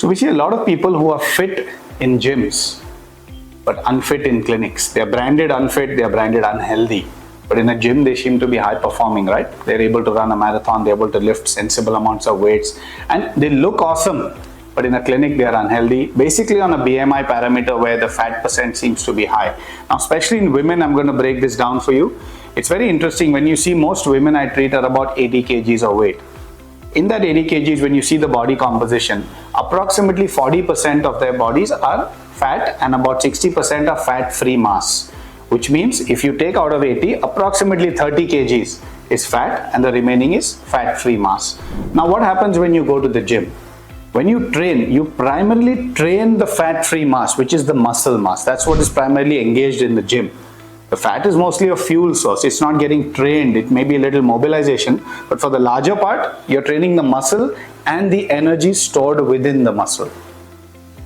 So we see a lot of people who are fit in gyms, but unfit in clinics. They are branded unfit, they are branded unhealthy. But in a gym, they seem to be high performing, right? They're able to run a marathon, they're able to lift sensible amounts of weights, and they look awesome. But in a clinic, they are unhealthy, basically on a BMI parameter where the fat percent seems to be high. Now, especially in women, I'm going to break this down for you. It's very interesting. When you see most women I treat are about 80 kgs of weight. In that 80 kgs, when you see the body composition, approximately 40% of their bodies are fat and about 60% are fat-free mass. Which means if you take out of 80, approximately 30 kgs is fat and the remaining is fat-free mass. Now what happens when you go to the gym? When you train, you primarily train the fat-free mass, which is the muscle mass. That's what is primarily engaged in the gym. The fat is mostly a fuel source. It's not getting trained. It may be a little mobilization, but for the larger part, you're training the muscle and the energy stored within the muscle.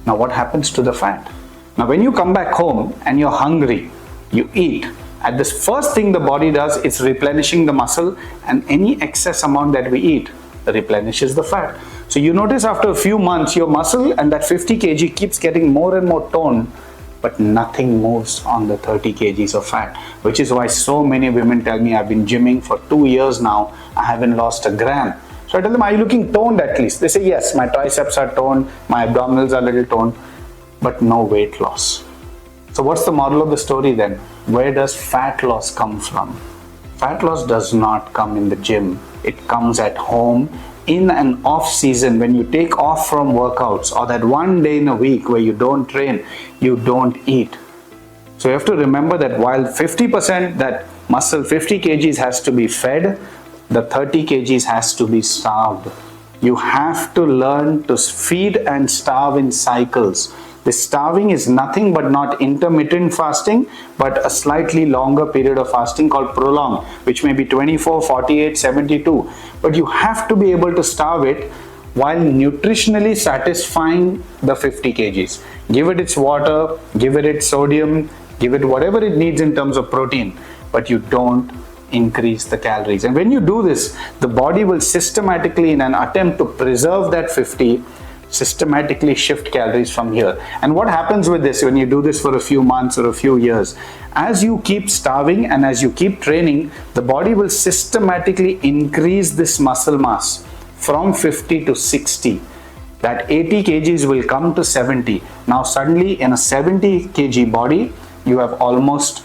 Now what happens to the fat? Now when you come back home and you're hungry, you eat. At this first thing the body does is replenishing the muscle, and any excess amount that we eat replenishes the fat. So you notice after a few months your muscle and that 50 kg keeps getting more and more toned, but nothing moves on the 30 kgs of fat, which is why so many women tell me, I've been gymming for 2 years now, I haven't lost a gram. So I tell them, are you looking toned at least? They say, yes, my triceps are toned, my abdominals are a little toned, but no weight loss. So what's the moral of the story then? Where does fat loss come from? Fat loss does not come in the gym. It comes at home in an off season when you take off from workouts, or that one day in a week where you don't train, you don't eat. So you have to remember that while 50% that muscle 50 kgs has to be fed, the 30 kgs has to be starved. You have to learn to feed and starve in cycles. This starving is nothing but not intermittent fasting, but a slightly longer period of fasting called prolonged, which may be 24, 48, 72. But you have to be able to starve it while nutritionally satisfying the 50 kgs. Give it its water, give it its sodium, give it whatever it needs in terms of protein, but you don't increase the calories. And when you do this, the body will systematically, in an attempt to preserve that 50, systematically shift calories from here. And what happens with this when you do this for a few months or a few years? As you keep starving and as you keep training, the body will systematically increase this muscle mass from 50 to 60. That 80 kgs will come to 70. Now suddenly in a 70 kg body, you have almost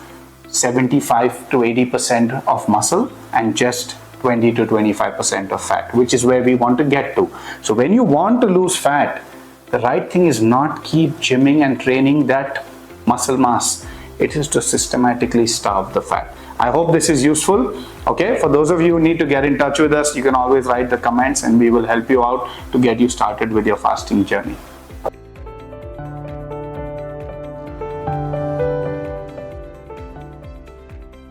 75 to 80% of muscle and just 20 to 25% of fat, which is where we want to get to. So when you want to lose fat, the right thing is not keep gymming and training that muscle mass. It is to systematically starve the fat. I hope this is useful. Okay, for those of you who need to get in touch with us, you can always write the comments and we will help you out to get you started with your fasting journey.